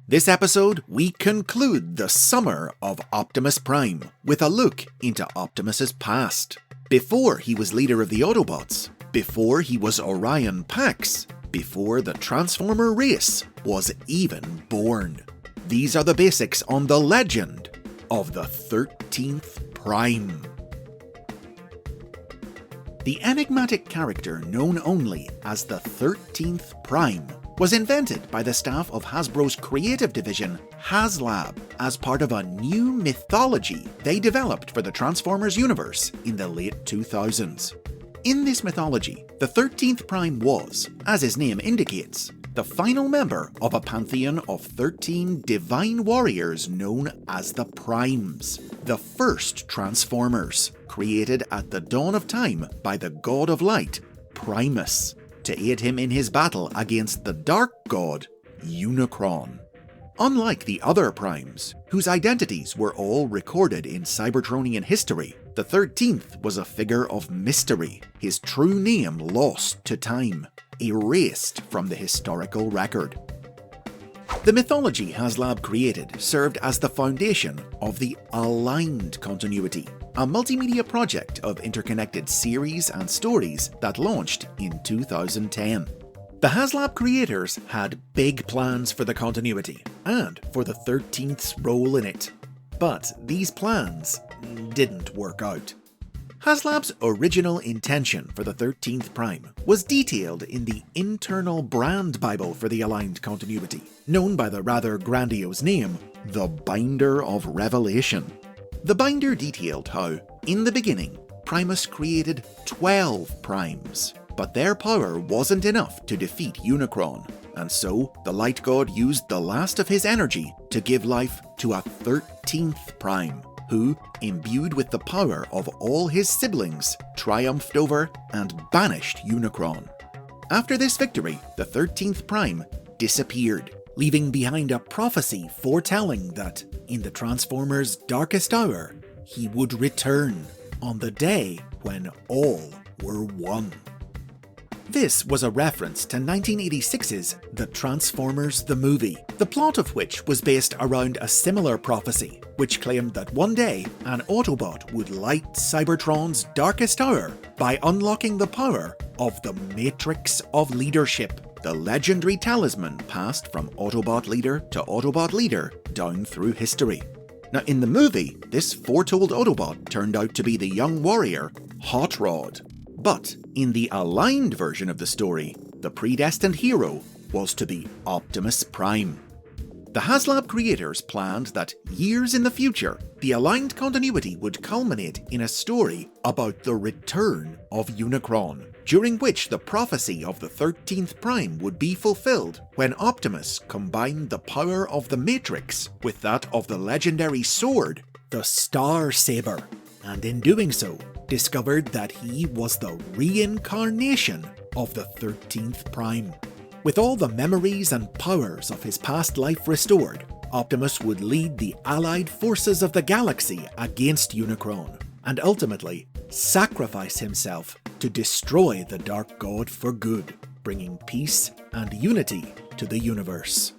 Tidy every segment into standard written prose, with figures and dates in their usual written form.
This episode, we conclude the Summer of Optimus Prime with a look into Optimus's past. Before he was leader of the Autobots, before he was Orion Pax, before the Transformer race was even born. These are the basics on the legend of the 13th Prime. The enigmatic character known only as the 13th Prime was invented by the staff of Hasbro's creative division, HasLab, as part of a new mythology they developed for the Transformers universe in the late 2000s. In this mythology, the 13th Prime was, as his name indicates, the final member of a pantheon of 13 divine warriors known as the Primes, the first Transformers, created at the dawn of time by the god of light, Primus, to aid him in his battle against the dark god, Unicron. Unlike the other Primes, whose identities were all recorded in Cybertronian history, the 13th was a figure of mystery, his true name lost to time, erased from the historical record. The mythology HasLab created served as the foundation of the Aligned continuity, a multimedia project of interconnected series and stories that launched in 2010. The HasLab creators had big plans for the continuity, and for the 13th's role in it. But these plans didn't work out. HasLab's original intention for the 13th Prime was detailed in the internal brand bible for the Aligned continuity, known by the rather grandiose name, the Binder of Revelation. The binder detailed how, in the beginning, Primus created 12 Primes, but their power wasn't enough to defeat Unicron, and so the Light God used the last of his energy to give life to a 13th Prime, who, imbued with the power of all his siblings, triumphed over and banished Unicron. After this victory, the 13th Prime disappeared, leaving behind a prophecy foretelling that, in the Transformers' darkest hour, he would return on the day when all were one. This was a reference to 1986's The Transformers the Movie, the plot of which was based around a similar prophecy, which claimed that one day an Autobot would light Cybertron's darkest hour by unlocking the power of the Matrix of Leadership, the legendary talisman passed from Autobot leader to Autobot leader down through history. Now, in the movie, this foretold Autobot turned out to be the young warrior, Hot Rod. But in the Aligned version of the story, the predestined hero was to be Optimus Prime. The HasLab creators planned that years in the future, the Aligned continuity would culminate in a story about the return of Unicron, during which the prophecy of the 13th Prime would be fulfilled when Optimus combined the power of the Matrix with that of the legendary sword, the Star Saber, and in doing so, discovered that he was the reincarnation of the 13th Prime. With all the memories and powers of his past life restored, Optimus would lead the allied forces of the galaxy against Unicron, and ultimately sacrifice himself to destroy the Dark God for good, bringing peace and unity to the universe.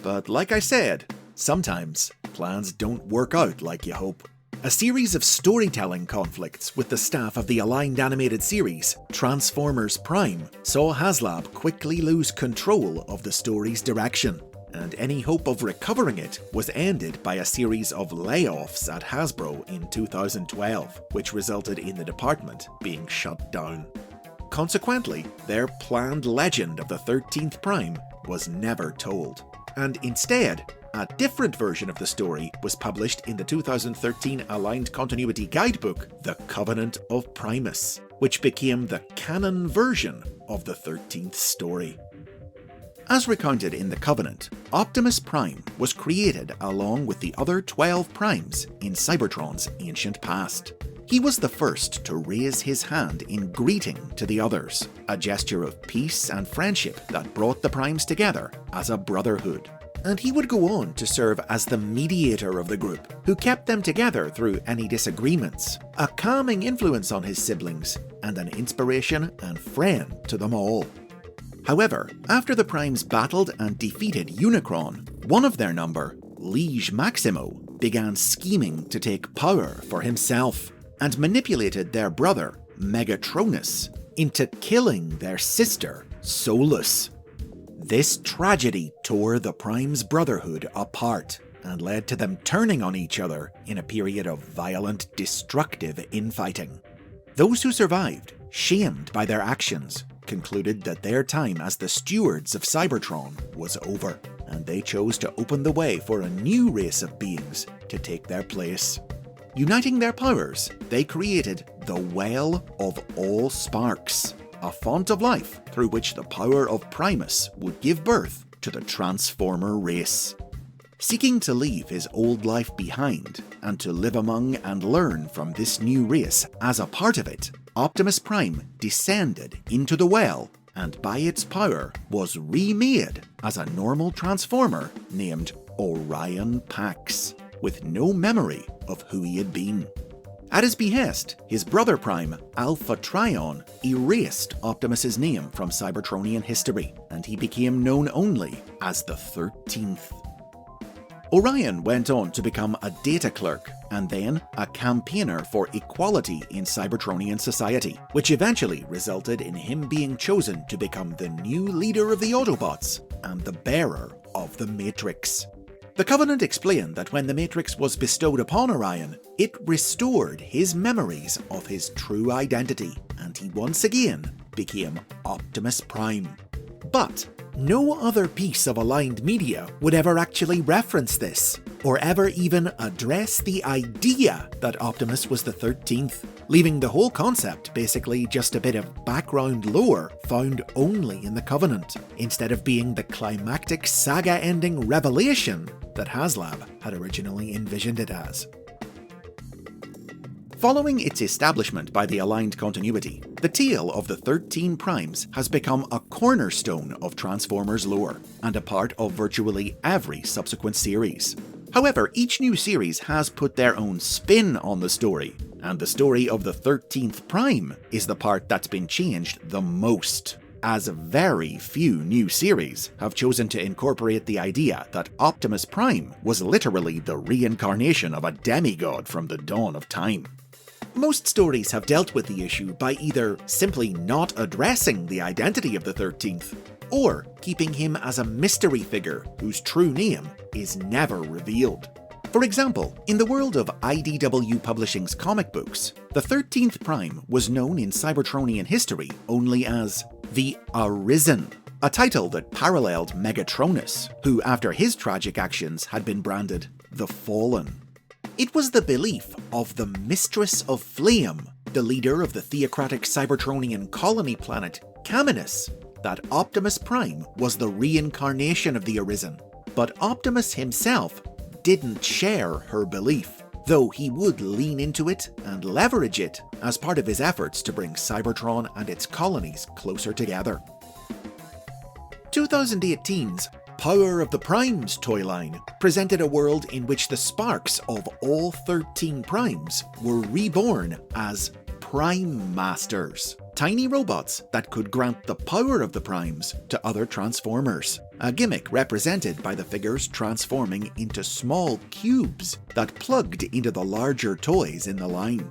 But like I said, sometimes plans don't work out like you hope. A series of storytelling conflicts with the staff of the Aligned animated series, Transformers Prime, saw HasLab quickly lose control of the story's direction, and any hope of recovering it was ended by a series of layoffs at Hasbro in 2012, which resulted in the department being shut down. Consequently, their planned legend of the 13th Prime was never told, and instead, a different version of the story was published in the 2013 Aligned Continuity Guidebook, The Covenant of Primus, which became the canon version of the 13th story. As recounted in the Covenant, Optimus Prime was created along with the other 12 Primes in Cybertron's ancient past. He was the first to raise his hand in greeting to the others, a gesture of peace and friendship that brought the Primes together as a brotherhood. And he would go on to serve as the mediator of the group, who kept them together through any disagreements, a calming influence on his siblings, and an inspiration and friend to them all. However, after the Primes battled and defeated Unicron, One of their number, Liege Maximo, began scheming to take power for himself and manipulated their brother, Megatronus, into killing their sister, Solus. This tragedy tore the Prime's brotherhood apart and led to them turning on each other in a period of violent, destructive infighting. Those who survived, shamed by their actions, concluded that their time as the stewards of Cybertron was over, and they chose to open the way for a new race of beings to take their place. Uniting their powers, they created the Well of All Sparks, a font of life through which the power of Primus would give birth to the Transformer race. Seeking to leave his old life behind and to live among and learn from this new race as a part of it, Optimus Prime descended into the well and by its power was remade as a normal Transformer named Orion Pax, with no memory of who he had been. At his behest, his brother Prime, Alpha Trion, erased Optimus's name from Cybertronian history, and he became known only as the 13th. Orion went on to become a data clerk, and then a campaigner for equality in Cybertronian society, which eventually resulted in him being chosen to become the new leader of the Autobots and the bearer of the Matrix. The Covenant explained that when the Matrix was bestowed upon Orion, it restored his memories of his true identity, and he once again became Optimus Prime. But no other piece of aligned media would ever actually reference this, or ever even address the idea that Optimus was the 13th, leaving the whole concept basically just a bit of background lore found only in the Covenant, instead of being the climactic saga-ending revelation that HasLab had originally envisioned it as. Following its establishment by the aligned continuity, the tale of the 13 Primes has become a cornerstone of Transformers lore, and a part of virtually every subsequent series. However, each new series has put their own spin on the story, and the story of the 13th Prime is the part that's been changed the most, as very few new series have chosen to incorporate the idea that Optimus Prime was literally the reincarnation of a demigod from the dawn of time. Most stories have dealt with the issue by either simply not addressing the identity of the 13th, or keeping him as a mystery figure whose true name is never revealed. For example, in the world of IDW Publishing's comic books, the 13th Prime was known in Cybertronian history only as the Arisen, a title that paralleled Megatronus, who after his tragic actions had been branded the Fallen. It was the belief of the Mistress of Flame, the leader of the theocratic Cybertronian colony planet Caminus, that Optimus Prime was the reincarnation of the Arisen. But Optimus himself didn't share her belief, though he would lean into it and leverage it as part of his efforts to bring Cybertron and its colonies closer together. 2018's Power of the Primes toy line presented a world in which the sparks of all 13 Primes were reborn as Prime Masters, tiny robots that could grant the power of the Primes to other Transformers, a gimmick represented by the figures transforming into small cubes that plugged into the larger toys in the line.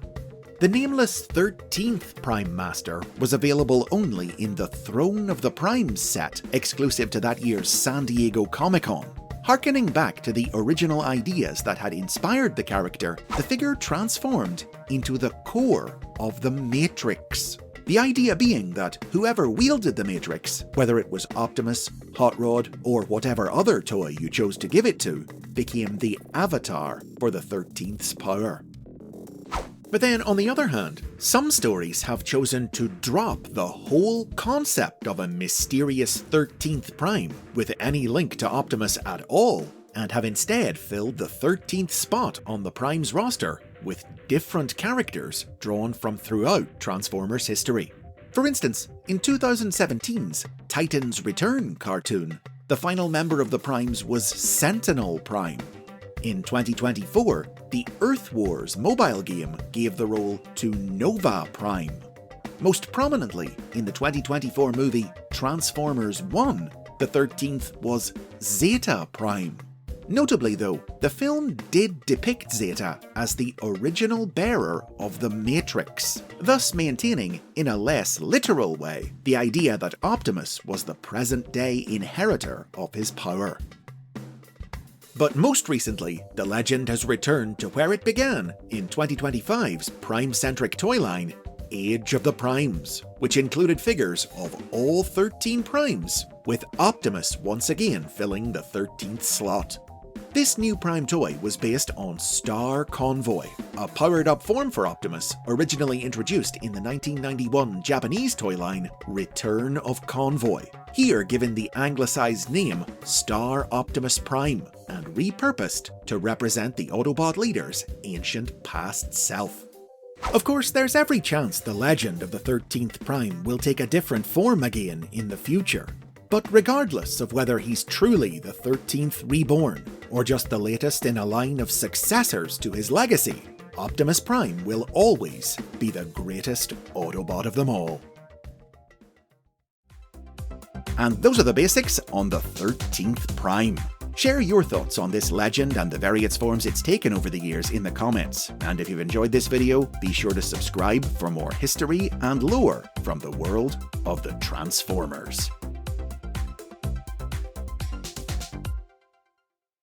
The nameless 13th Prime Master was available only in the Throne of the Primes set, exclusive to that year's San Diego Comic-Con. Harkening back to the original ideas that had inspired the character, the figure transformed into the core of the Matrix. The idea being that whoever wielded the Matrix, whether it was Optimus, Hot Rod, or whatever other toy you chose to give it to, became the avatar for the 13th's power. But then, on the other hand, some stories have chosen to drop the whole concept of a mysterious 13th Prime with any link to Optimus at all, and have instead filled the 13th spot on the Prime's roster with different characters drawn from throughout Transformers history. For instance, in 2017's Titans Return cartoon, the final member of the Primes was Sentinel Prime. In 2024, the Earth Wars mobile game gave the role to Nova Prime. Most prominently, in the 2024 movie Transformers 1, the 13th was Zeta Prime. Notably though, the film did depict Zeta as the original bearer of the Matrix, thus maintaining, in a less literal way, the idea that Optimus was the present-day inheritor of his power. But most recently, the legend has returned to where it began in 2025's Prime-centric toy line, Age of the Primes, which included figures of all 13 Primes, with Optimus once again filling the 13th slot. This new Prime toy was based on Star Convoy, a powered-up form for Optimus originally introduced in the 1991 Japanese toy line Return of Convoy, here given the anglicised name Star Optimus Prime, and repurposed to represent the Autobot leader's ancient past self. Of course, there's every chance the legend of the 13th Prime will take a different form again in the future. But regardless of whether he's truly the 13th reborn, or just the latest in a line of successors to his legacy, Optimus Prime will always be the greatest Autobot of them all. And those are the basics on the 13th Prime. Share your thoughts on this legend and the various forms it's taken over the years in the comments, and if you've enjoyed this video, be sure to subscribe for more history and lore from the world of the Transformers.